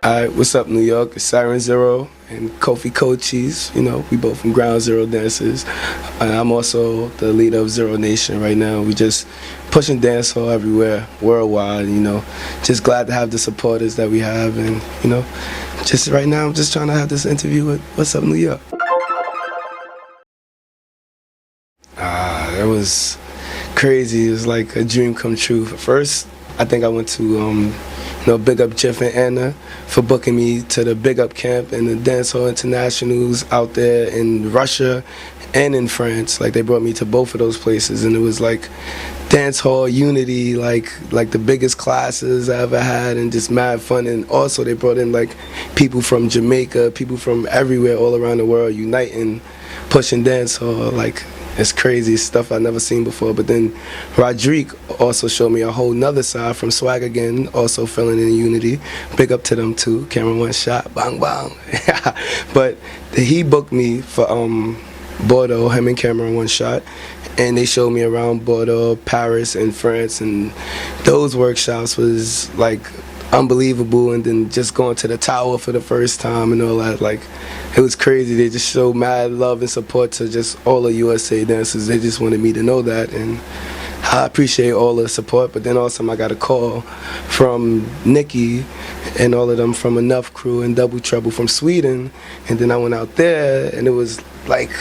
Alright, what's up, New York? It's Syrin Zero and Kofi Cheez. You know, we both from Ground Zero Dancers. And I'm also the leader of Zero Nation right now. We just pushing dancehall everywhere, worldwide, you know. Just glad to have the supporters that we have. And, you know, just right now I'm just trying to have this interview with What's Up, New York. It was crazy. It was like a dream come true. First, I think I went to big up Jeff and Anna for booking me to the Big Up Camp and the Dancehall Internationals out there in Russia and in France. Like, they brought me to both of those places, and it was like dancehall unity, like the biggest classes I ever had, and just mad fun. And also they brought in like people from Jamaica, people from everywhere, all around the world, uniting, pushing dancehall. Like, it's crazy stuff I've never seen before. But then Rodrigue also showed me a whole nother side from Swag Again, also feeling in unity. Big up to them too. Camera one shot, bang bang. But he booked me for Bordeaux, him and Cameron one shot, and they showed me around Bordeaux, Paris, and France, and those workshops was like unbelievable. And then just going to the tower for the first time and all that, like, it was crazy. They just showed mad love and support to just all the USA dancers. They just wanted me to know that, and I appreciate all the support. But then also I got a call from Nikki and all of them from Enough Crew and Double Trouble from Sweden, and then I went out there, and it was like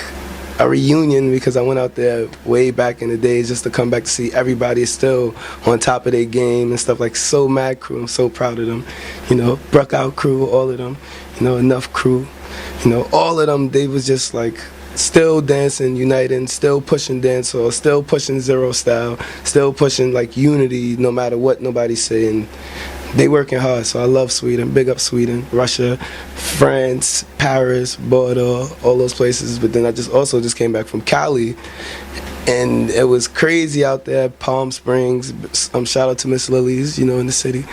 a reunion because I went out there way back in the days just to come back to see everybody still on top of their game and stuff. Like, so mad crew. I'm so proud of them. You know, Bruckout Crew, all of them. You know, Enough Crew. You know, all of them, they was just like still dancing, uniting, still pushing dancehall, still pushing Zero style, still pushing like unity no matter what nobody's saying. They working hard, so I love Sweden. Big up Sweden, Russia, France, Paris, Bordeaux, all those places. But then I also just came back from Cali, and it was crazy out there. Palm Springs. Shout out to Miss Lily's, you know, in the city.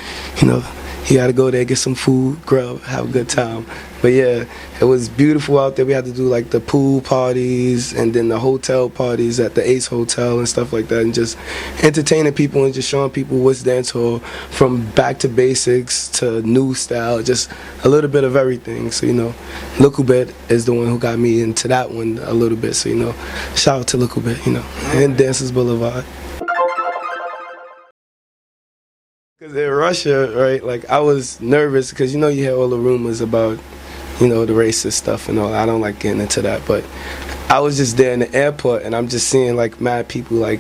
You know, you got to go there, get some food, grub, have a good time. But yeah, it was beautiful out there. We had to do like the pool parties and then the hotel parties at the Ace Hotel and stuff like that, and just entertaining people and just showing people what's dancehall, from back to basics to new style, just a little bit of everything. So, you know, Lukubet is the one who got me into that one a little bit. So, you know, shout out to Lukubet, you know, and Dancers Boulevard. Because in Russia, right, like, I was nervous because, you know, you hear all the rumors about, you know, the racist stuff and all. I don't like getting into that, but I was just there in the airport, and I'm just seeing like mad people like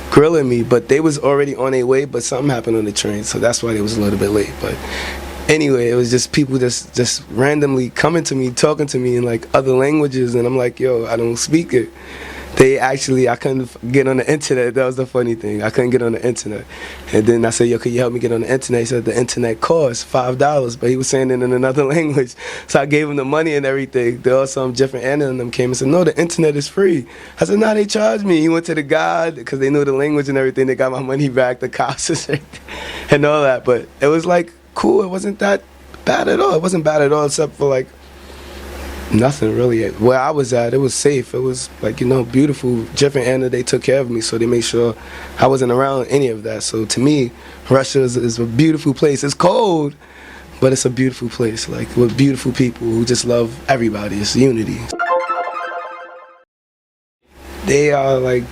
grilling me, but they was already on their way, but something happened on the train, so that's why they was a little bit late. But anyway, it was just people just randomly coming to me, talking to me in like other languages, and I'm like, yo, I don't speak it. I couldn't get on the internet. That was the funny thing. I couldn't get on the internet. And then I said, yo, could you help me get on the internet? He said the internet costs $5, but he was saying it in another language. So I gave him the money and everything. There was some Jeff and Anna and them came and said, no, the internet is free. I said, no, they charged me. He went to the guy because they knew the language and everything. They got my money back, the cops and all that. But it was like cool. It wasn't that bad at all. It wasn't bad at all, except for like nothing really. Where I was at, it was safe. It was like, you know, beautiful. Jeff and Anna, they took care of me, so they made sure I wasn't around any of that. So to me, Russia is a beautiful place. It's cold, but it's a beautiful place, like, with beautiful people who just love everybody. It's unity. They are like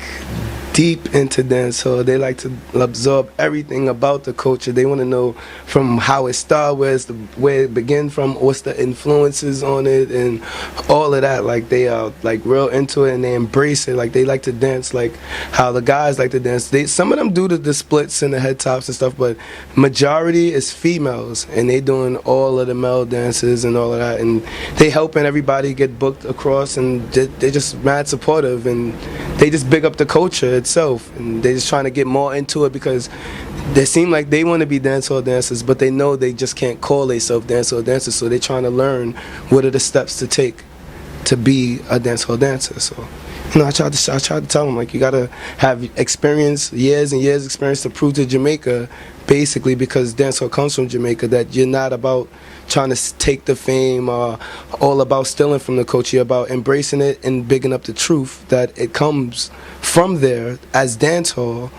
deep into dancehall. They like to absorb everything about the culture. They want to know from how it started, where it began from, what's the influences on it, and all of that. Like, they are like real into it, and they embrace it. Like, they like to dance like how the guys like to dance. Some of them do the splits and the head tops and stuff, but majority is females, and they doing all of the male dances and all of that, and they helping everybody get booked across, and they just mad supportive, and they just big up the culture itself, and they're just trying to get more into it because they seem like they want to be dancehall dancers, but they know they just can't call themselves dancehall dancers, so they're trying to learn what are the steps to take to be a dancehall dancer. So, you know, I tried to tell them, like, you gotta have experience, years and years experience to prove to Jamaica, basically, because dancehall comes from Jamaica, that you're not about trying to take the fame or all about stealing from the culture. You're about embracing it and bigging up the truth that it comes from there as dancehall,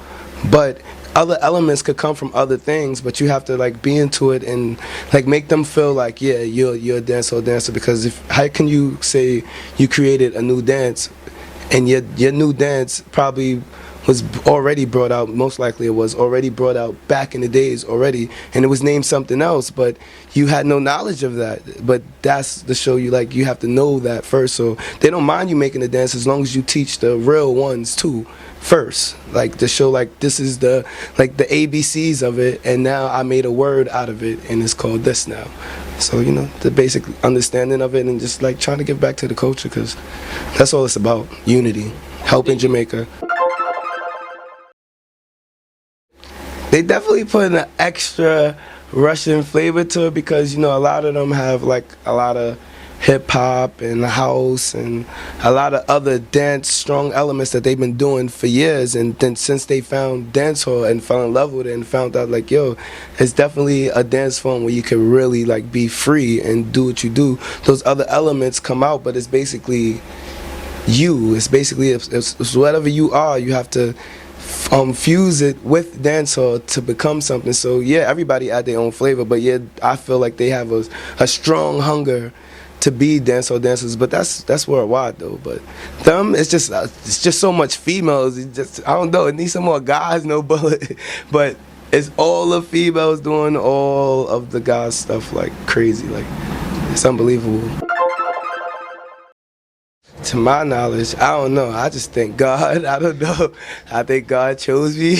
but other elements could come from other things, but you have to like be into it and like make them feel like, yeah, you're a dancer. Because if how can you say you created a new dance and your new dance probably was already brought out, most likely it was already brought out back in the days already, and it was named something else, but you had no knowledge of that. But that's the show, you like, you have to know that first. So they don't mind you making the dance as long as you teach the real ones too first, like the show, like this is the like the ABCs of it, and now I made a word out of it and it's called this now. So you know, the basic understanding of it and just like trying to give back to the culture, because that's all it's about, unity, helping Jamaica. They definitely put an extra Russian flavor to it, because you know a lot of them have like a lot of hip hop and house and a lot of other dance strong elements that they've been doing for years. And then since they found dancehall and fell in love with it and found out like, yo, it's definitely a dance form where you can really like be free and do what you do, those other elements come out, but it's basically you. It's basically it's whatever you are, you have to fuse it with dancehall to become something. So yeah, everybody add their own flavor, but yeah, I feel like they have a strong hunger to be dancehall dancers. But that's worldwide though. But them, it's just so much females. It just, I don't know, it needs some more guys, no bullet. But it's all the females doing all of the guys stuff like crazy. Like it's unbelievable. To my knowledge, I don't know. I just thank God. I don't know. I think God chose me.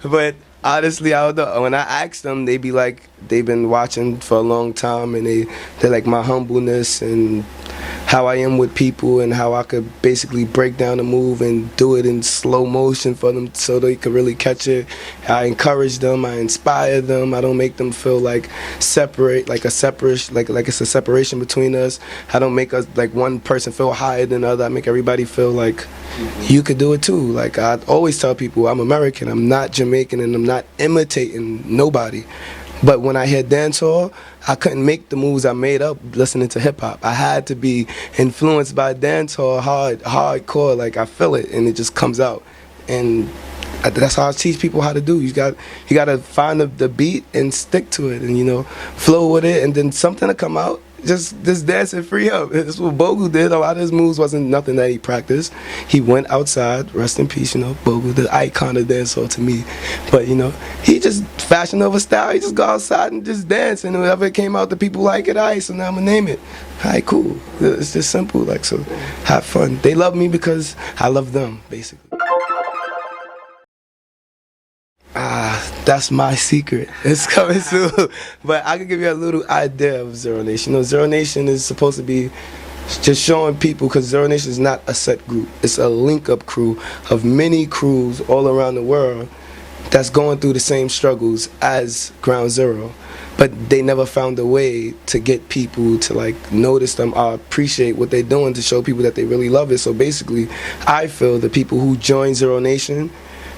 But honestly, I don't know. When I ask them, they be like, they've been watching for a long time, and they're like my humbleness and how I am with people and how I could basically break down a move and do it in slow motion for them so they could really catch it. I encourage them, I inspire them. I don't make them feel like separate, like it's a separation between us. I don't make us like one person feel higher than the other. I make everybody feel like you could do it too. Like I always tell people, I'm American, I'm not Jamaican, and I'm not imitating nobody. But when I hear dancehall, I couldn't make the moves I made up listening to hip hop. I had to be influenced by dancehall, hardcore. Like I feel it, and it just comes out. And that's how I teach people how to do. You got to find the beat and stick to it, and you know, flow with it, and then something will come out. Just dance and free up. That's what Bogu did. A lot of his moves wasn't nothing that he practiced. He went outside, rest in peace, you know, Bogu, the icon of dancehall to me. But you know, he just fashion over style. He just go outside and just dance, and whatever came out, the people like it. Alright, so now I'm gonna name it. Alright, cool. It's just simple. Like, so, have fun. They love me because I love them, basically. That's my secret. It's coming soon. But I can give you a little idea of Zero Nation. You know, Zero Nation is supposed to be just showing people, because Zero Nation is not a set group. It's a link-up crew of many crews all around the world that's going through the same struggles as Ground Zero. But they never found a way to get people to like notice them or appreciate what they're doing, to show people that they really love it. So basically, I feel the people who join Zero Nation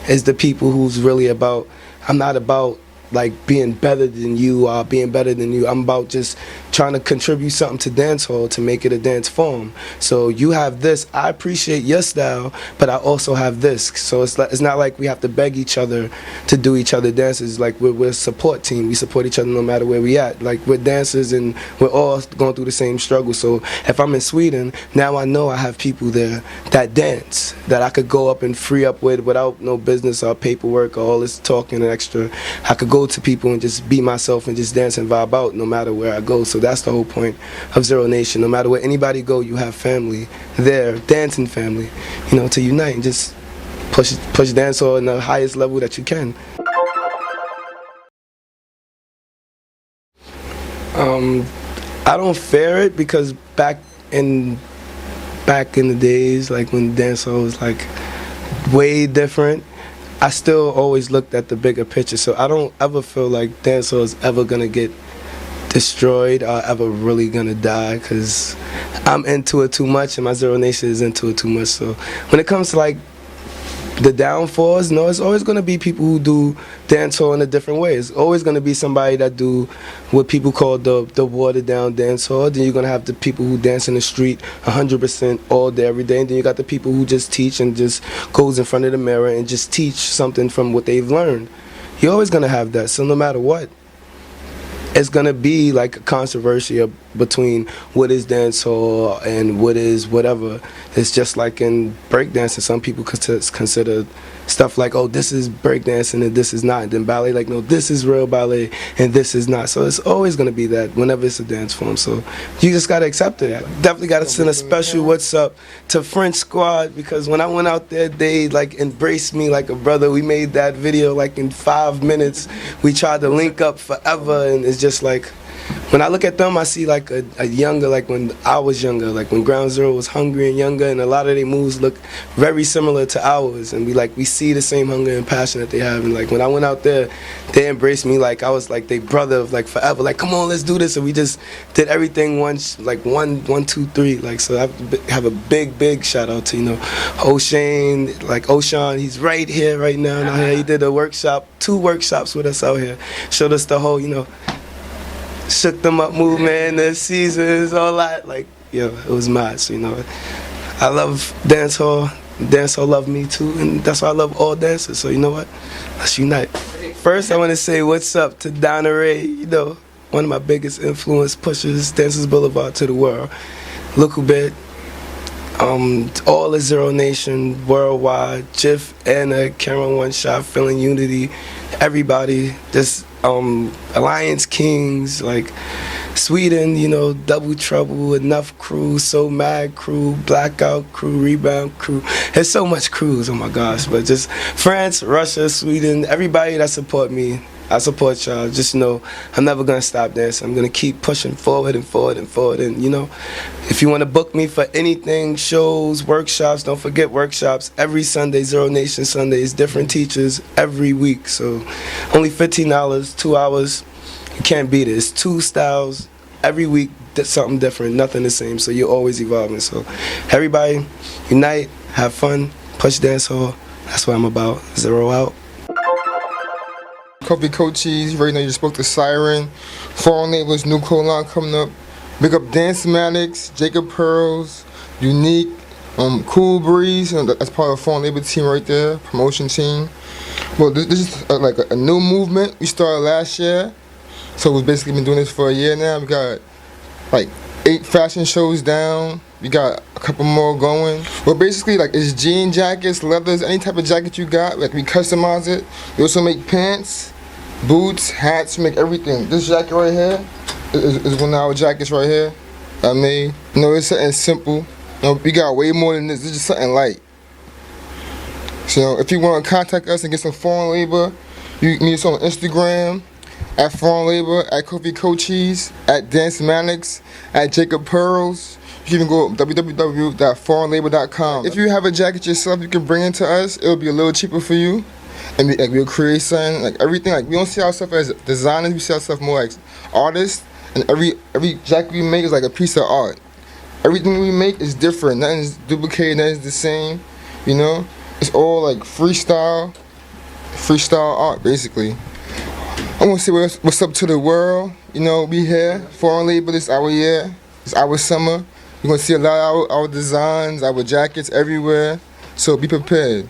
is the people who's really about, I'm not about like being better than you or being better than you. I'm about just trying to contribute something to dancehall to make it a dance form. So you have this, I appreciate your style, but I also have this. So it's not like we have to beg each other to do each other dances. Like we're a support team. We support each other no matter where we at. Like we're dancers and we're all going through the same struggle. So if I'm in Sweden, now I know I have people there that dance, that I could go up and free up with without no business or paperwork or all this talking and extra. I could go to people and just be myself and just dance and vibe out no matter where I go. So that's the whole point of Zero Nation. No matter where anybody go, you have family there, dancing family, you know, to unite and just push dancehall in the highest level that you can. I don't fear it, because back in the days, like when dancehall was like way different, I still always looked at the bigger picture. So I don't ever feel like dancehall is ever gonna get destroyed or ever really gonna die, because I'm into it too much and my Zero Nation is into it too much. So when it comes to like the downfalls, no, it's always going to be people who do dancehall in a different way. It's always going to be somebody that do what people call the watered down dancehall. Then you're going to have the people who dance in the street 100% all day, every day. And then you got the people who just teach and just goes in front of the mirror and just teach something from what they've learned. You're always going to have that. So no matter what, it's going to be like a controversy between what is dancehall and what is whatever. It's just like in breakdancing. Some people consider stuff like, oh, this is breakdancing and this is not. And then ballet, like, no, this is real ballet and this is not. So it's always going to be that whenever it's a dance form. So you just got to accept it. Definitely got to send a special what's up to French Squad, because when I went out there, they like embraced me like a brother. We made that video like in 5 minutes. We tried to link up forever, and it's just like, when I look at them, I see like a younger, like when I was younger, like when Ground Zero was hungry and younger, and a lot of their moves look very similar to ours, and we see the same hunger and passion that they have. And like when I went out there, they embraced me like I was like their brother of like forever. Like, come on, let's do this, and we just did everything once, like one, two, three. Like, so I have a big shout out to O'Shane, like O'Shawn. He's right here right now. He did a workshop, 2 workshops with us out here. Showed us the whole shook them up movement, the seasons, all that. Like, it was mad. So, I love dancehall. Dancehall love me too, and that's why I love all dancers. So, you know what? Let's unite. First, I want to say what's up to Donna Ray, one of my biggest influence pushers, Dancers Boulevard to the world. Look a bit. All the Zero Nation, worldwide, Jiff, Anna, Cameron One Shot, Feeling Unity, everybody, just Alliance Kings, like Sweden, Double Trouble, Enough Crew, So Mad Crew, Blackout Crew, Rebound Crew. There's so much crews, oh my gosh, but just France, Russia, Sweden, everybody that support me. I support y'all. Just know I'm never going to stop dancing. I'm going to keep pushing forward and forward and forward. And, if you want to book me for anything, shows, workshops, don't forget workshops. Every Sunday, Zero Nation Sundays, different teachers every week. So only $15, 2 hours. You can't beat it. It's 2 styles every week, something different, nothing the same. So you're always evolving. So everybody, unite, have fun, push dancehall. That's what I'm about. Zero out. Kofi, Cheez, you already know you just spoke to Syrin. Foreign Labels, new line coming up. Big up Dance Maddox, Jacob Pearls, Unique, Cool Breeze. That's part of the Foreign Label team right there, promotion team. Well, this is like a new movement we started last year. So we've basically been doing this for a year now. We got like 8 fashion shows down. We got a couple more going. Well, basically, like, it's jean jackets, leathers, any type of jacket you got. Like, we customize it. We also make pants, boots, hats, we make everything. This jacket right here is one of our jackets right here I made. It's something simple. We got way more than this. This is just something light. So, if you want to contact us and get some foreign labor, you can meet us on Instagram, at Foreign Labor, at Kofi, Cheez, at Dance Maddox, at Jacob Pearls. You can go www.foreignlabor.com. If you have a jacket yourself, you can bring it to us. It'll be a little cheaper for you. And we'll create something, like everything. Like, we don't see ourselves as designers, we see ourselves more like artists. And every jacket we make is like a piece of art. Everything we make is different. Nothing's duplicated, nothing's the same. It's all like freestyle art, basically. I want to say what's up to the world. We here, Foreign Labor, this our year, it's our summer. You're going to see a lot of our designs, our jackets everywhere, so be prepared.